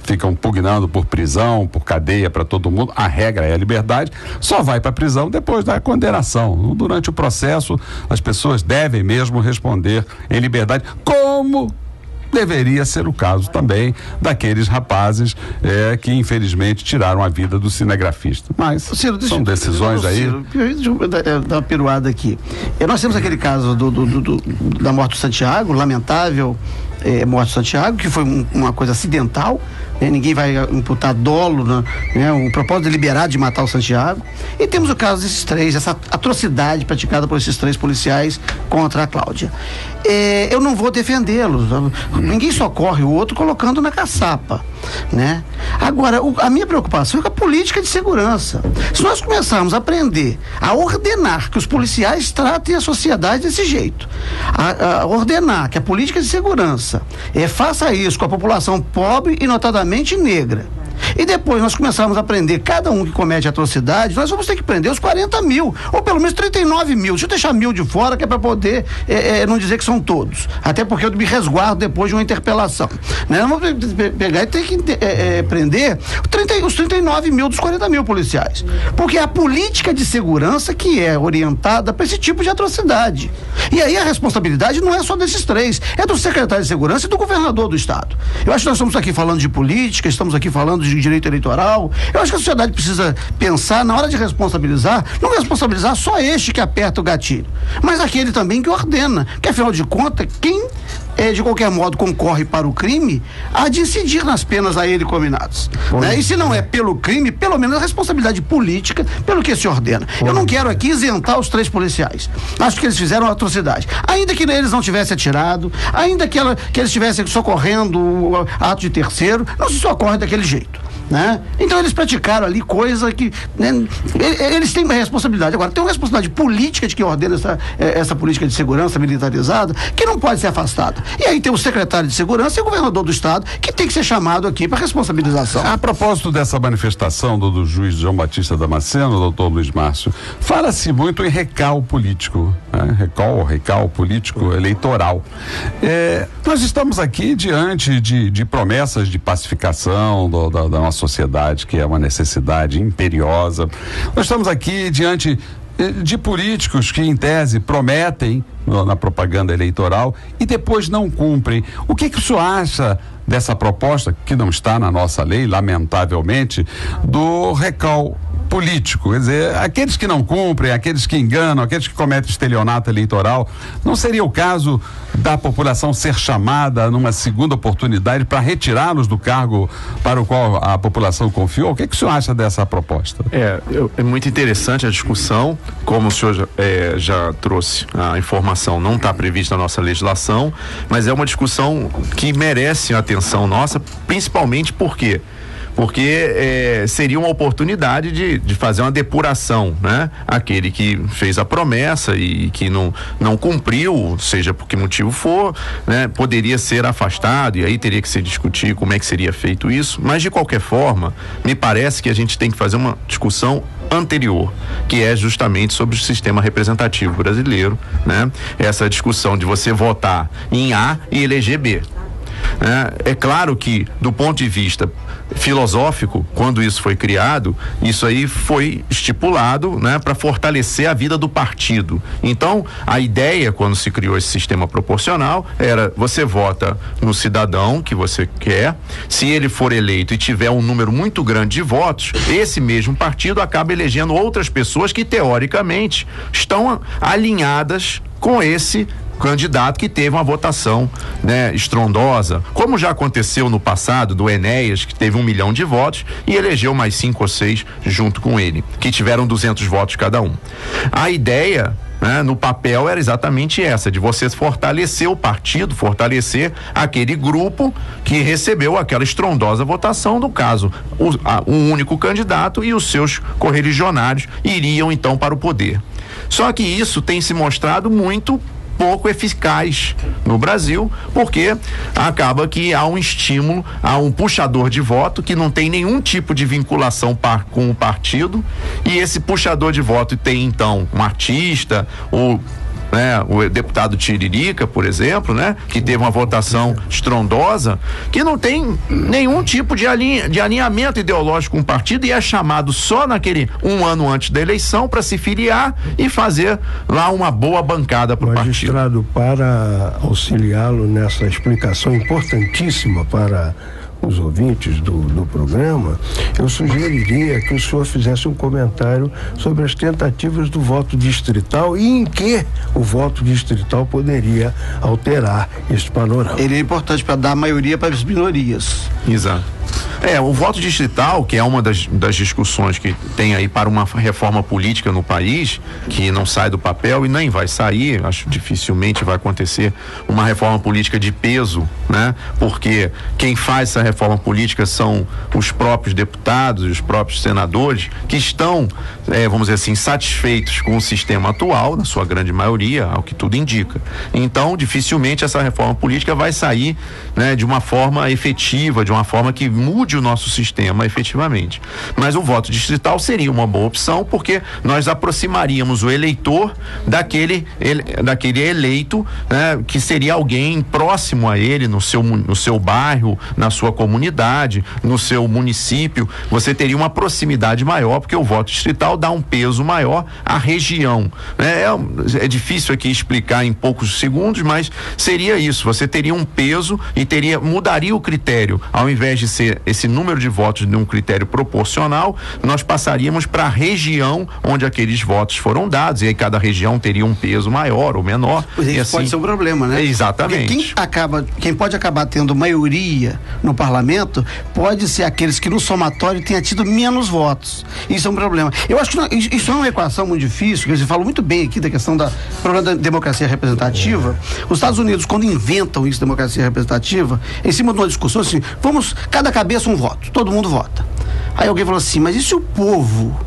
ficam pugnando por prisão, por cadeia para todo mundo. A regra é a liberdade. Só vai para a prisão depois da condenação. Durante o processo, as pessoas devem mesmo responder em liberdade, como deveria ser o caso também daqueles rapazes que infelizmente tiraram a vida do cinegrafista. Mas Ciro, são decisões aí. Deixa eu dar uma piruada aqui. Nós temos aquele caso da morte do Santiago, lamentável morte do Santiago, que foi uma coisa acidental. Ninguém vai imputar dolo, o propósito deliberado de matar o Santiago. E temos o caso desses 3, essa atrocidade praticada por esses 3 policiais contra a Cláudia. Eu não vou defendê-los. Ninguém socorre o outro colocando na caçapa, né? Agora, a minha preocupação é com a política de segurança. Se nós começarmos a aprender a ordenar que os policiais tratem a sociedade desse jeito, a ordenar que a política de segurança faça isso com a população pobre e notadamente negra, e depois nós começarmos a prender cada um que comete atrocidade, nós vamos ter que prender os 40 mil, ou pelo menos 39 mil. Deixa eu deixar 1.000 de fora, que é para poder não dizer que são todos. Até porque eu me resguardo depois de uma interpelação. Né? Nós vamos pegar e ter que prender os 39 mil dos 40 mil policiais. Porque é a política de segurança que é orientada para esse tipo de atrocidade. E aí a responsabilidade não é só desses 3, é do secretário de segurança e do governador do estado. Eu acho que nós estamos aqui falando de política, estamos aqui falando de direito eleitoral. Eu acho que a sociedade precisa pensar, na hora de responsabilizar, não responsabilizar só este que aperta o gatilho, mas aquele também que ordena, que afinal de contas, quem de qualquer modo concorre para o crime, há de incidir nas penas a ele combinadas, né? E se não é pelo crime, pelo menos a responsabilidade política pelo que se ordena. Eu não quero aqui isentar os 3 policiais. Acho que eles fizeram uma atrocidade. Ainda que eles não tivessem atirado, ainda que eles estivessem socorrendo o ato de terceiro, não se socorre daquele jeito. né? Então eles praticaram ali coisa que, né, eles têm uma responsabilidade. Agora, tem uma responsabilidade política de quem ordena essa política de segurança militarizada, que não pode ser afastada. E aí tem o secretário de segurança e o governador do estado, que tem que ser chamado aqui para responsabilização. A propósito dessa manifestação do juiz João Batista Damasceno, doutor Luiz Márcio, fala-se muito em recal político, né? Recal político eleitoral. Nós estamos aqui diante de promessas de pacificação da nossa sociedade, que é uma necessidade imperiosa. Nós estamos aqui diante de políticos que, em tese, prometem na propaganda eleitoral e depois não cumprem. O que o senhor acha dessa proposta, que não está na nossa lei, lamentavelmente, do recal político? Quer dizer, aqueles que não cumprem, aqueles que enganam, aqueles que cometem estelionato eleitoral, não seria o caso da população ser chamada numa segunda oportunidade para retirá-los do cargo para o qual a população confiou? O que o senhor acha dessa proposta? É muito interessante a discussão, como o senhor já trouxe a informação, não está prevista na nossa legislação, mas é uma discussão que merece a atenção nossa, principalmente porque seria uma oportunidade de fazer uma depuração, né? Aquele que fez a promessa e que não cumpriu, seja por que motivo for, né? Poderia ser afastado e aí teria que se discutir como é que seria feito isso, mas de qualquer forma, me parece que a gente tem que fazer uma discussão anterior, que é justamente sobre o sistema representativo brasileiro, né? Essa discussão de você votar em A e eleger B. É claro que, do ponto de vista filosófico, quando isso foi criado, isso aí foi estipulado, né, para fortalecer a vida do partido. Então, a ideia, quando se criou esse sistema proporcional, era: você vota no cidadão que você quer, se ele for eleito e tiver um número muito grande de votos, esse mesmo partido acaba elegendo outras pessoas que, teoricamente, estão alinhadas com esse candidato que teve uma votação, né, estrondosa, como já aconteceu no passado do Enéas, que teve 1 milhão de votos e elegeu mais 5 ou 6 junto com ele, que tiveram 200 votos cada um. A ideia, né, no papel era exatamente essa, de você fortalecer o partido, fortalecer aquele grupo que recebeu aquela estrondosa votação. No caso, um único candidato e os seus correligionários iriam então para o poder. Só que isso tem se mostrado muito pouco eficaz no Brasil, porque acaba que há um estímulo, há um puxador de voto que não tem nenhum tipo de vinculação com o partido, e esse puxador de voto tem então um artista ou o deputado Tiririca, por exemplo, né, que teve uma votação estrondosa, que não tem nenhum tipo de alinhamento ideológico com o partido e é chamado só naquele 1 ano antes da eleição para se filiar e fazer lá uma boa bancada para o partido. Magistrado, para auxiliá-lo nessa explicação importantíssima para os ouvintes do programa, eu sugeriria que o senhor fizesse um comentário sobre as tentativas do voto distrital e em que o voto distrital poderia alterar esse panorama. Ele é importante para dar maioria para as minorias. Exato. O voto distrital, que é uma das discussões que tem aí para uma reforma política no país, que não sai do papel e nem vai sair, acho dificilmente vai acontecer uma reforma política de peso, né? Porque quem faz essa reforma política são os próprios deputados e os próprios senadores que estão, vamos dizer assim, satisfeitos com o sistema atual, na sua grande maioria, ao que tudo indica. Então, dificilmente essa reforma política vai sair, né, de uma forma efetiva, de uma forma que mude o nosso sistema efetivamente. Mas o voto distrital seria uma boa opção, porque nós aproximaríamos o eleitor daquele eleito, né, que seria alguém próximo a ele, no seu bairro, na sua comunidade, no seu município. Você teria uma proximidade maior, porque o voto distrital dá um peso maior à região, né? É difícil aqui explicar em poucos segundos, mas seria isso. Você teria um peso e mudaria o critério. Ao invés de ser esse número de votos de um critério proporcional, nós passaríamos para a região onde aqueles votos foram dados, e aí cada região teria um peso maior ou menor. Pois isso assim, pode ser um problema, né? Exatamente. Porque quem pode acabar tendo maioria no parlamento pode ser aqueles que no somatório tenha tido menos votos. Isso é um problema. Eu acho que isso é uma equação muito difícil, que você falou muito bem aqui da questão da problema da democracia representativa. Os Estados Unidos, quando inventam isso, democracia representativa, em cima de uma discussão assim, cada cabeça um voto, todo mundo vota. Aí alguém falou assim, mas e se o povo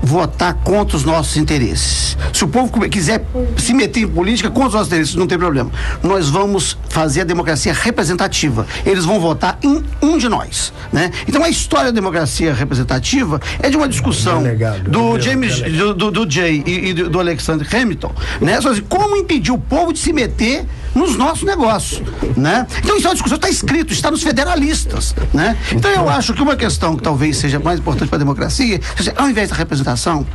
votar contra os nossos interesses? Se o povo quiser se meter em política contra os nossos interesses, não tem problema. Nós vamos fazer a democracia representativa. Eles vão votar em um de nós, né? Então a história da democracia representativa é de uma discussão do Jay e do Alexander Hamilton, né? Só assim, como impedir o povo de se meter nos nossos negócios, né? Então isso é uma discussão, está escrito, está nos federalistas, né? Então eu acho que uma questão que talvez seja mais importante para a democracia, ao invés da representação,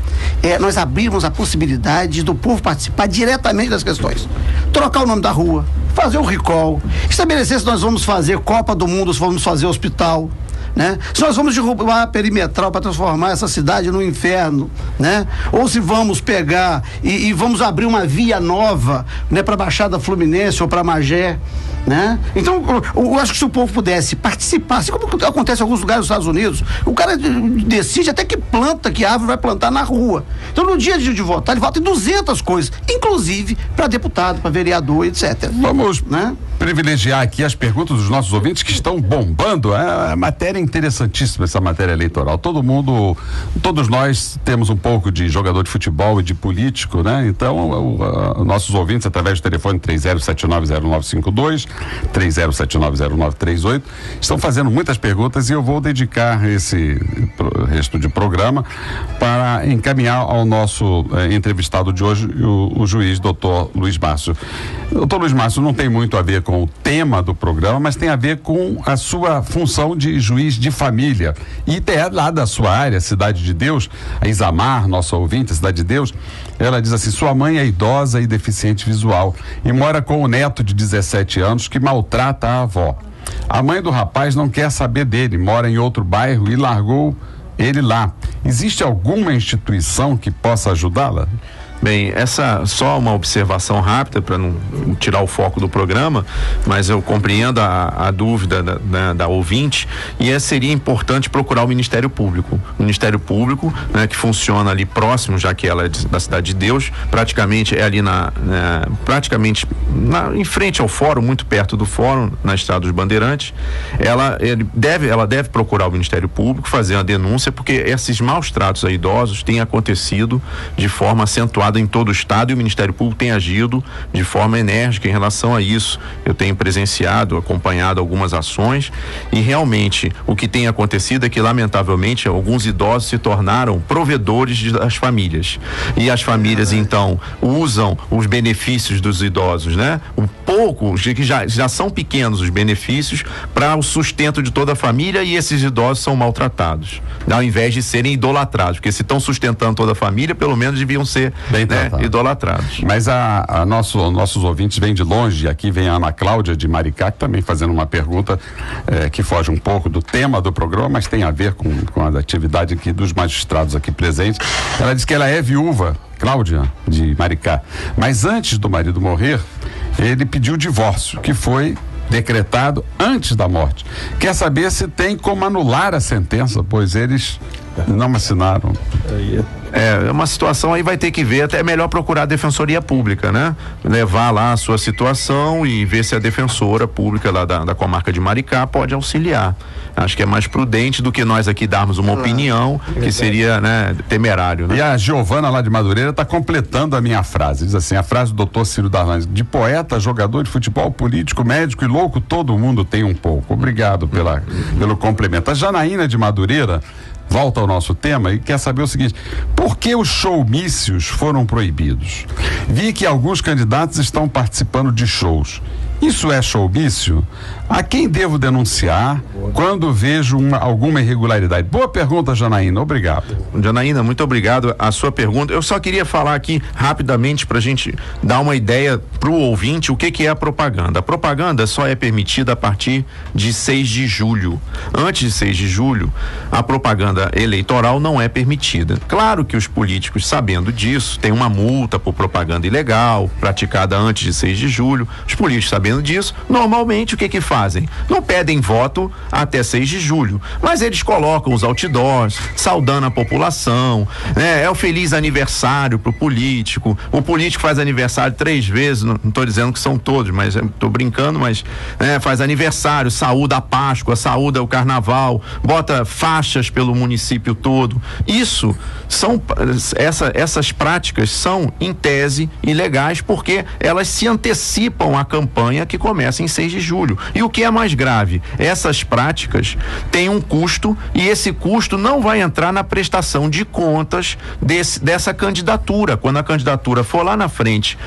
nós abrimos a possibilidade do povo participar diretamente das questões. Trocar o nome da rua, fazer o recall, estabelecer se nós vamos fazer Copa do Mundo, se vamos fazer hospital, né? Se nós vamos derrubar a perimetral para transformar essa cidade no inferno, né? Ou se vamos pegar e vamos abrir uma via nova, né, para a Baixada Fluminense ou para Magé, né? Então eu acho que se o povo pudesse participar, assim como acontece em alguns lugares dos Estados Unidos, o cara decide até que árvore vai plantar na rua. Então no dia de votar, ele vota em 200 coisas, inclusive para deputado, para vereador, etc. Vamos, né, privilegiar aqui as perguntas dos nossos ouvintes que estão bombando. É matéria interessantíssima, essa matéria eleitoral. Todos nós temos um pouco de jogador de futebol e de político, né? Então, nossos ouvintes, através do telefone 30790952, 30790938, estão fazendo muitas perguntas e eu vou dedicar esse resto de programa para encaminhar ao nosso entrevistado de hoje, o juiz doutor Luiz Márcio. Doutor Luiz Márcio, não tem muito a ver com o tema do programa, mas tem a ver com a sua função de juiz de família. E é lá da sua área, Cidade de Deus, a Isamar, nossa ouvinte, Cidade de Deus, ela diz assim: sua mãe é idosa e deficiente visual e mora com o neto de 17 anos que maltrata a avó. A mãe do rapaz não quer saber dele, mora em outro bairro e largou ele lá. Existe alguma instituição que possa ajudá-la? Bem, essa só uma observação rápida para não tirar o foco do programa, mas eu compreendo a dúvida da ouvinte, e seria importante procurar o Ministério Público. O Ministério Público, né, que funciona ali próximo, já que ela é da Cidade de Deus, praticamente é ali em frente ao fórum, muito perto do fórum, na Estrada dos Bandeirantes. Ela deve procurar o Ministério Público, fazer uma denúncia, porque esses maus tratos a idosos têm acontecido de forma acentuada em todo o estado, e o Ministério Público tem agido de forma enérgica em relação a isso. Eu tenho presenciado, acompanhado algumas ações, e realmente o que tem acontecido é que, lamentavelmente, alguns idosos se tornaram provedores das famílias, e as famílias então usam os benefícios dos idosos, né? Um pouco, que já são pequenos os benefícios, para o sustento de toda a família, e esses idosos são maltratados, ao invés de serem idolatrados, porque se estão sustentando toda a família, pelo menos deviam ser idolatrados. Mas nossos ouvintes vêm de longe. Aqui vem a Ana Cláudia de Maricá, também fazendo uma pergunta que foge um pouco do tema do programa, mas tem a ver com a atividade aqui dos magistrados aqui presentes. Ela diz que ela é viúva, Cláudia de Maricá, mas antes do marido morrer, ele pediu o divórcio, que foi decretado antes da morte. Quer saber se tem como anular a sentença, pois eles não assinaram. É uma situação aí, vai ter que ver, até é melhor procurar a Defensoria Pública, né? Levar lá a sua situação e ver se a Defensora Pública lá da comarca de Maricá pode auxiliar. Acho que é mais prudente do que nós aqui darmos uma opinião que seria, né, temerário, né? E a Giovana lá de Madureira está completando a minha frase, diz assim, a frase do doutor Ciro Darlan: de poeta, jogador de futebol, político, médico e louco, todo mundo tem um pouco. Obrigado pelo complemento. A Janaína de Madureira volta ao nosso tema e quer saber o seguinte: por que os showmícios foram proibidos? Vi que alguns candidatos estão participando de shows. Isso é showmício? A quem devo denunciar quando vejo alguma irregularidade? Boa pergunta, Janaína, obrigado. Janaína, muito obrigado a sua pergunta. Eu só queria falar aqui rapidamente para a gente dar uma ideia para o ouvinte o que é a propaganda. A propaganda só é permitida a partir de 6 de julho. Antes de 6 de julho, a propaganda eleitoral não é permitida. Claro que os políticos, sabendo disso, tem uma multa por propaganda ilegal praticada antes de 6 de julho. Os políticos, sabendo disso, normalmente o que fazem? fazem? Não pedem voto até 6 de julho, mas eles colocam os outdoors, saudando a população, né? É o feliz aniversário pro político, o político faz aniversário 3 vezes, não estou dizendo que são todos, mas estou brincando, mas faz aniversário, saúda a Páscoa, saúda o Carnaval, bota faixas pelo município todo. Isso são, essas práticas são, em tese, ilegais, porque elas se antecipam à campanha que começa em 6 de julho. E o que é mais grave? Essas práticas têm um custo, e esse custo não vai entrar na prestação de contas dessa candidatura. Quando a candidatura for lá na frente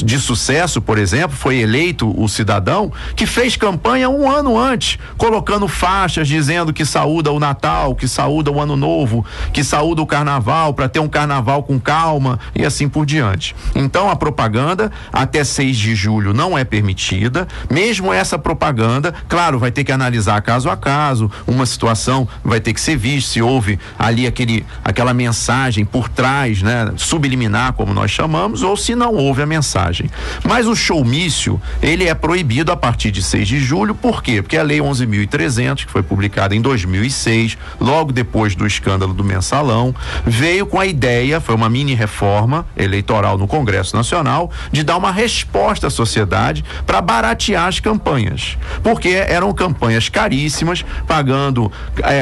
de sucesso, por exemplo, foi eleito o cidadão que fez campanha 1 ano antes, colocando faixas dizendo que saúda o Natal, que saúda o Ano Novo, que saúda o Carnaval, para ter um Carnaval com calma e assim por diante. Então a propaganda até 6 de julho não é permitida. Mesmo essa propaganda, claro, vai ter que analisar caso a caso, uma situação vai ter que ser vista, se houve ali aquela mensagem por trás, né, subliminar, como nós chamamos, ou se não houve a mensagem. Mas o showmício, ele é proibido a partir de 6 de julho, por quê? Porque a Lei 11.300, que foi publicada em 2006, logo depois do escândalo do Mensalão, veio com a ideia, foi uma mini reforma eleitoral no Congresso Nacional, de dar uma resposta à sociedade para baratear as campanhas, porque eram campanhas caríssimas, pagando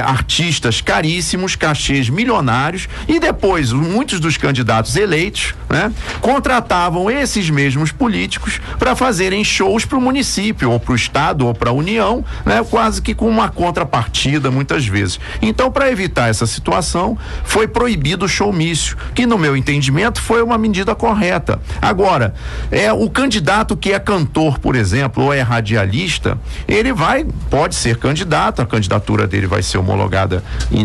artistas caríssimos, cachês milionários, e depois muitos dos candidatos eleitos, né, contratavam esses mesmos políticos para fazerem shows para o município, ou para o estado, ou para a União, né, quase que com uma contrapartida muitas vezes. Então, para evitar essa situação, foi proibido o showmício, que no meu entendimento foi uma medida correta. Agora, o candidato que é cantor, por exemplo, ou é radialista, ele pode ser candidato, a candidatura dele vai ser homologada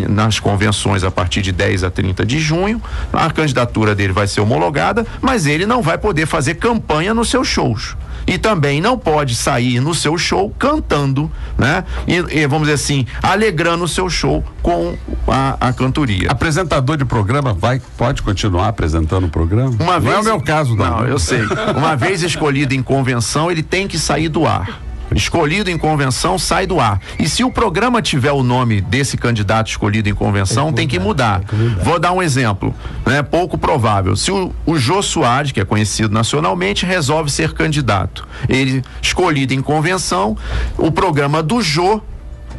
nas convenções a partir de 10 a 30 de junho, a candidatura dele vai ser homologada, mas ele não vai poder fazer campanha nos seus shows. E também não pode sair no seu show cantando, né? E vamos dizer assim, alegrando o seu show com a cantoria. Apresentador de programa pode continuar apresentando o programa? Não é o meu caso, não. Não, eu sei. Uma vez escolhido em convenção, ele tem que sair do ar. Escolhido em convenção, sai do ar. E se o programa tiver o nome desse candidato escolhido em convenção, tem que mudar. Vou dar um exemplo, né? Pouco provável. Se o Jô Soares, que é conhecido nacionalmente, resolve ser candidato, ele escolhido em convenção, o programa do Jô,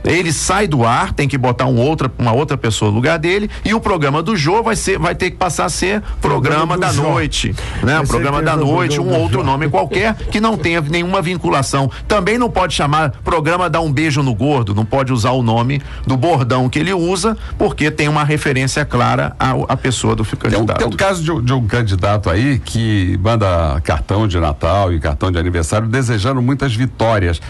ele sai do ar, tem que botar uma outra pessoa no lugar dele, e o programa do Jô vai ter que passar a ser programa da noite, né? Programa da noite, um outro nome qualquer que não tenha nenhuma vinculação. Também não pode chamar programa Dá um Beijo no Gordo, não pode usar o nome do bordão que ele usa, porque tem uma referência clara à pessoa do candidato. Tem um caso de um candidato aí que manda cartão de Natal e cartão de aniversário desejando muitas vitórias,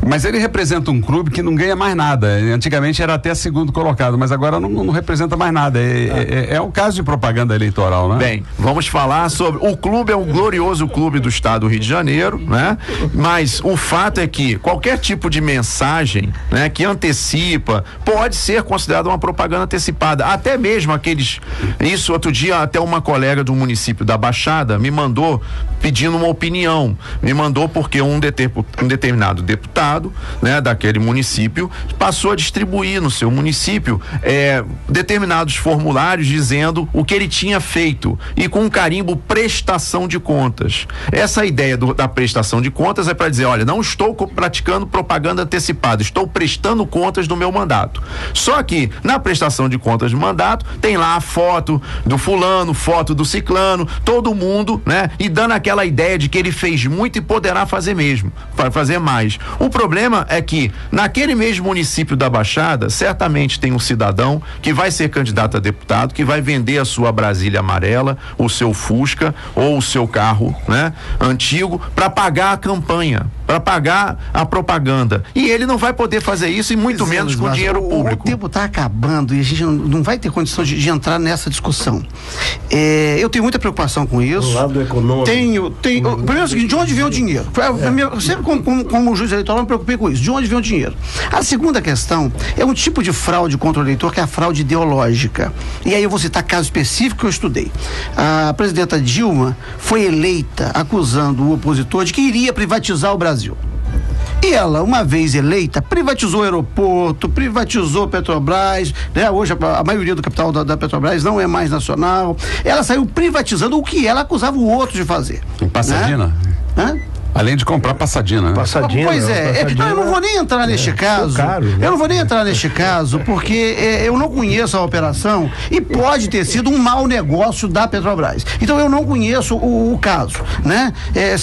mas ele representa um clube que não ganha mais nada. Antigamente era até segundo colocado, mas agora não representa mais nada. É um caso de propaganda eleitoral, né? Bem, vamos falar sobre o clube. É um glorioso clube do estado do Rio de Janeiro, né? Mas o fato é que qualquer tipo de mensagem, né, que antecipa, pode ser considerada uma propaganda antecipada. Até mesmo isso outro dia até uma colega do município da Baixada me mandou pedindo uma opinião. Me mandou porque um determinado deputado, né, daquele município passou a distribuir no seu município determinados formulários dizendo o que ele tinha feito e com um carimbo prestação de contas. Essa ideia da prestação de contas é para dizer, olha, não estou praticando propaganda antecipada, estou prestando contas do meu mandato. Só que na prestação de contas do mandato tem lá a foto do fulano, foto do ciclano, todo mundo, né? E dando aquela ideia de que ele fez muito e poderá fazer mais. O problema é que naquele mesmo município da Baixada, certamente tem um cidadão que vai ser candidato a deputado, que vai vender a sua Brasília amarela, o seu Fusca ou o seu carro, né, antigo, para pagar a campanha, para pagar a propaganda. E ele não vai poder fazer isso, e muito menos com dinheiro público. O tempo está acabando e a gente não vai ter condição de entrar nessa discussão. Eu tenho muita preocupação com isso. Do lado econômico. Primeiro é o seguinte, de onde vem o dinheiro? Sempre como juiz eleitoral eu me preocupei com isso. De onde vem o dinheiro? A segunda questão é um tipo de fraude contra o eleitor, que é a fraude ideológica. E aí eu vou citar caso específico que eu estudei. A presidenta Dilma foi eleita acusando o opositor de que iria privatizar o Brasil. ela, uma vez eleita, privatizou o aeroporto, privatizou Petrobras, né? Hoje a maioria do capital da Petrobras não é mais nacional. Ela saiu privatizando o que ela acusava o outro de fazer. Em Passadina? Né? Além de comprar Passadina, né? Passadina. Pois então eu não vou nem entrar neste caso. Caro, né? Eu não vou nem entrar neste caso, porque eu não conheço a operação e pode ter sido um mau negócio da Petrobras. Então eu não conheço o caso, né?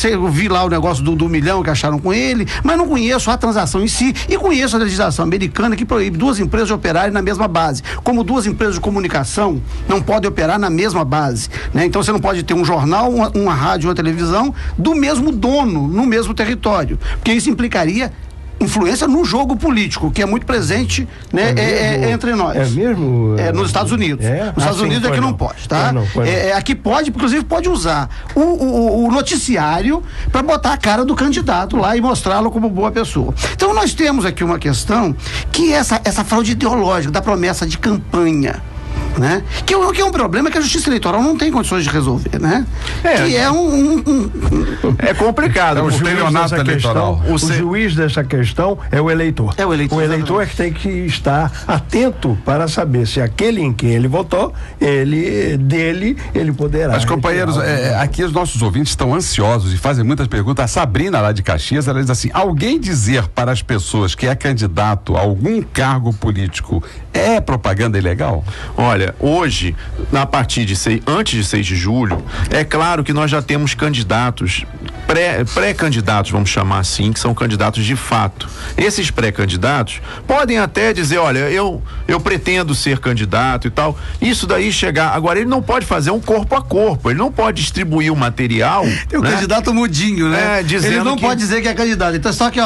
Eu vi lá o negócio do milhão que acharam com ele, mas não conheço a transação em si e conheço a legislação americana que proíbe duas empresas de operarem na mesma base. Como duas empresas de comunicação não podem operar na mesma base, né? Então você não pode ter um jornal, uma rádio, uma televisão do mesmo dono, no mesmo território, porque isso implicaria influência no jogo político, que é muito presente, né, entre nós. É mesmo? Nos Estados Unidos. Nos Estados Unidos é que não pode, tá? Aqui pode, inclusive pode usar o noticiário para botar a cara do candidato lá e mostrá-lo como boa pessoa. Então nós temos aqui uma questão que essa fraude ideológica da promessa de campanha, né? Que é um problema que a Justiça Eleitoral não tem condições de resolver, né? É complicado. É o estelionato eleitoral. O juiz dessa questão é o eleitor. É o eleitor. O eleitor é que tem que estar atento para saber se aquele em quem ele votou, ele poderá. Mas, companheiros, aqui os nossos ouvintes estão ansiosos e fazem muitas perguntas. A Sabrina, lá de Caxias, ela diz assim: alguém dizer para as pessoas que é candidato a algum cargo político é propaganda ilegal? Olha, hoje, antes de 6 de julho, é claro que nós já temos candidatos, pré-candidatos, vamos chamar assim, que são candidatos de fato. Esses pré-candidatos podem até dizer, olha, eu pretendo ser candidato e tal. Isso daí agora ele não pode fazer um corpo a corpo, ele não pode distribuir o material. Tem um candidato mudinho, né? Ele não pode dizer que é candidato, então só que,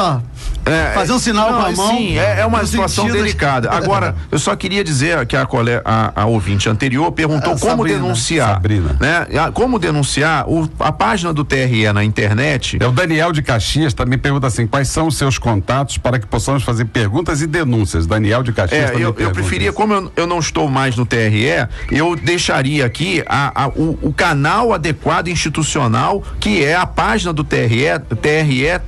fazer um sinal com a mão. Sim, é uma situação delicada. Agora, eu só queria dizer que a ouvinte anterior perguntou como denunciar. Sabrina. Né? Como denunciar a página do TRE na internet. O Daniel de Caxias também pergunta assim: quais são os seus contatos para que possamos fazer perguntas e denúncias? Daniel de Caxias também eu preferia, como eu não estou mais no TRE, eu deixaria aqui o canal adequado institucional, que é a página do TRE, TRE-RJ.gov.br,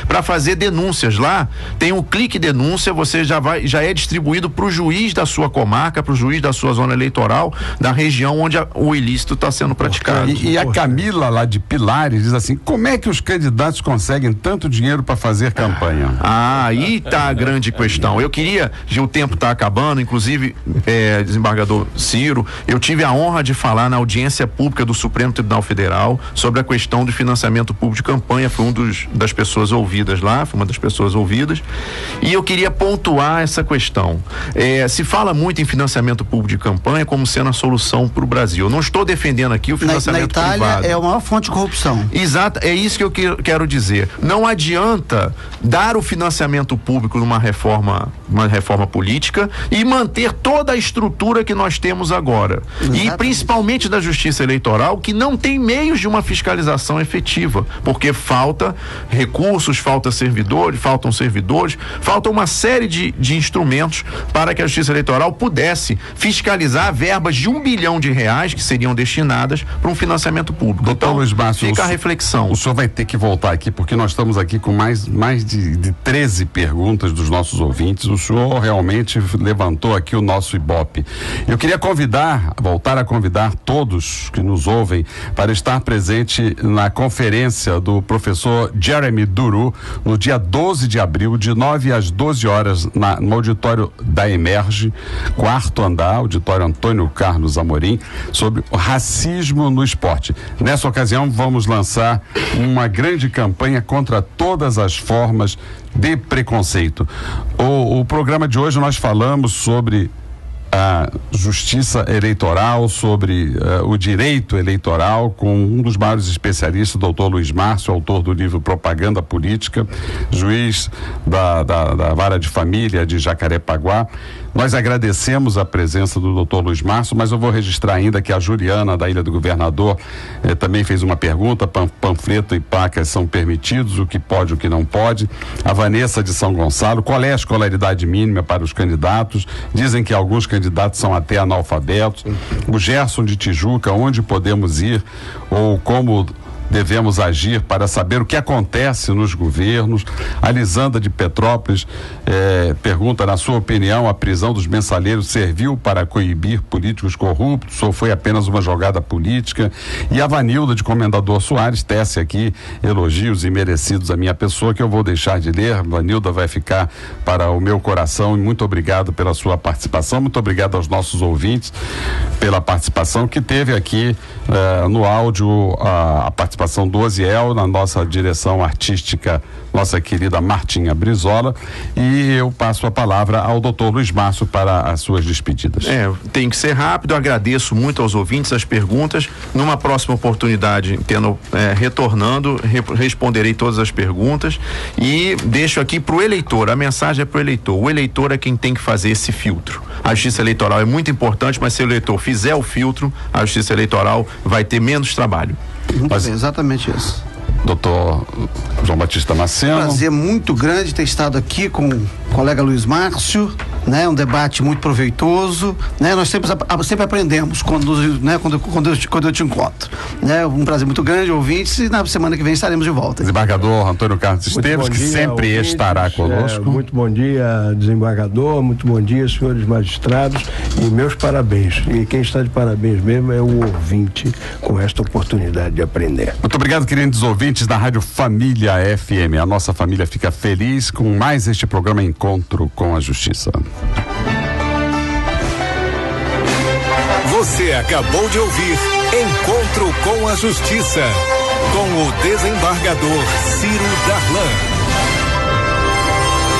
para fazer denúncias. Lá tem um clique denúncia, você já é distribuído para o juiz da sua comarca, para o juiz da sua zona eleitoral, da região onde o ilícito está sendo praticado. E a Camila, lá de Pilares, diz assim: como é que os candidatos conseguem tanto dinheiro para fazer campanha? Aí tá a grande questão. O tempo está acabando, inclusive, desembargador Ciro, eu tive a honra de falar na audiência pública do Supremo Tribunal Federal sobre a questão do financiamento público de campanha. Foi uma das pessoas ouvidas lá, e eu queria pontuar essa questão. Se fala muito em financiamento público de campanha como sendo a solução para o Brasil. Eu não estou defendendo aqui o financiamento privado. Na Itália é a maior fonte de corrupção. Exato, é isso que eu quero dizer. Não adianta dar o financiamento público numa reforma política e manter toda a estrutura que nós temos agora. Exatamente. E principalmente da Justiça Eleitoral, que não tem meios de uma fiscalização efetiva, porque falta recursos, faltam servidores, falta uma série de instrumentos para que a Justiça Eleitoral pudesse fiscalizar verbas de R$1 bilhão que seriam destinadas para um financiamento público. Doutor Luiz Márcio, fica a reflexão. O senhor vai ter que voltar aqui, porque nós estamos aqui com mais de 13 perguntas dos nossos ouvintes. O senhor realmente levantou aqui o nosso Ibope. Eu queria voltar a convidar todos que nos ouvem para estar presente na conferência do professor Jeremy Duru, no dia 12 de abril, de 9 às 12 horas, no auditório da Emerge, 4º andar, auditório Antônio Carlos Amorim, sobre o racismo no esporte. Nessa ocasião, vamos lançar uma grande campanha contra todas as formas de preconceito. O programa de hoje nós falamos sobre a justiça eleitoral, sobre o direito eleitoral, com um dos maiores especialistas, o doutor Luiz Márcio, autor do livro Propaganda Política, juiz da Vara de Família de Jacarepaguá. Nós agradecemos a presença do doutor Luiz Márcio, mas eu vou registrar ainda que a Juliana, da Ilha do Governador, também fez uma pergunta: panfleto e placas são permitidos, o que pode, o que não pode. A Vanessa de São Gonçalo: qual é a escolaridade mínima para os candidatos? Dizem que alguns candidatos são até analfabetos. O Gerson de Tijuca: onde podemos ir ou como devemos agir para saber o que acontece nos governos. A Lisandra de Petrópolis pergunta, na sua opinião, a prisão dos mensaleiros serviu para coibir políticos corruptos ou foi apenas uma jogada política? E a Vanilda de Comendador Soares tece aqui elogios imerecidos à minha pessoa, que eu vou deixar de ler. Vanilda vai ficar para o meu coração, e muito obrigado pela sua participação, muito obrigado aos nossos ouvintes pela participação que teve aqui no áudio, a participação do Oziel, na nossa direção artística, nossa querida Martinha Brizola, e eu passo a palavra ao doutor Luiz Márcio para as suas despedidas. Tem que ser rápido, agradeço muito aos ouvintes as perguntas. Numa próxima oportunidade, retornando, responderei todas as perguntas e deixo aqui para o eleitor, a mensagem é para o eleitor. O eleitor é quem tem que fazer esse filtro. A justiça eleitoral é muito importante, mas se o eleitor fizer o filtro, a justiça eleitoral vai ter menos trabalho. Mas, exatamente isso. Doutor João Batista Maceno. Prazer muito grande ter estado aqui com o colega Luiz Márcio, né? Um debate muito proveitoso, né? Nós sempre aprendemos quando eu te encontro, né? Um prazer muito grande, ouvintes, e na semana que vem estaremos de volta. Desembargador Antônio Carlos Esteves, que sempre estará conosco. Muito bom dia, desembargador, muito bom dia, senhores magistrados, e meus parabéns. E quem está de parabéns mesmo é o ouvinte com esta oportunidade de aprender. Muito obrigado, queridos ouvintes da Rádio Família FM. A nossa família fica feliz com mais este programa Encontro com a Justiça. Você acabou de ouvir Encontro com a Justiça, com o desembargador Ciro Darlan.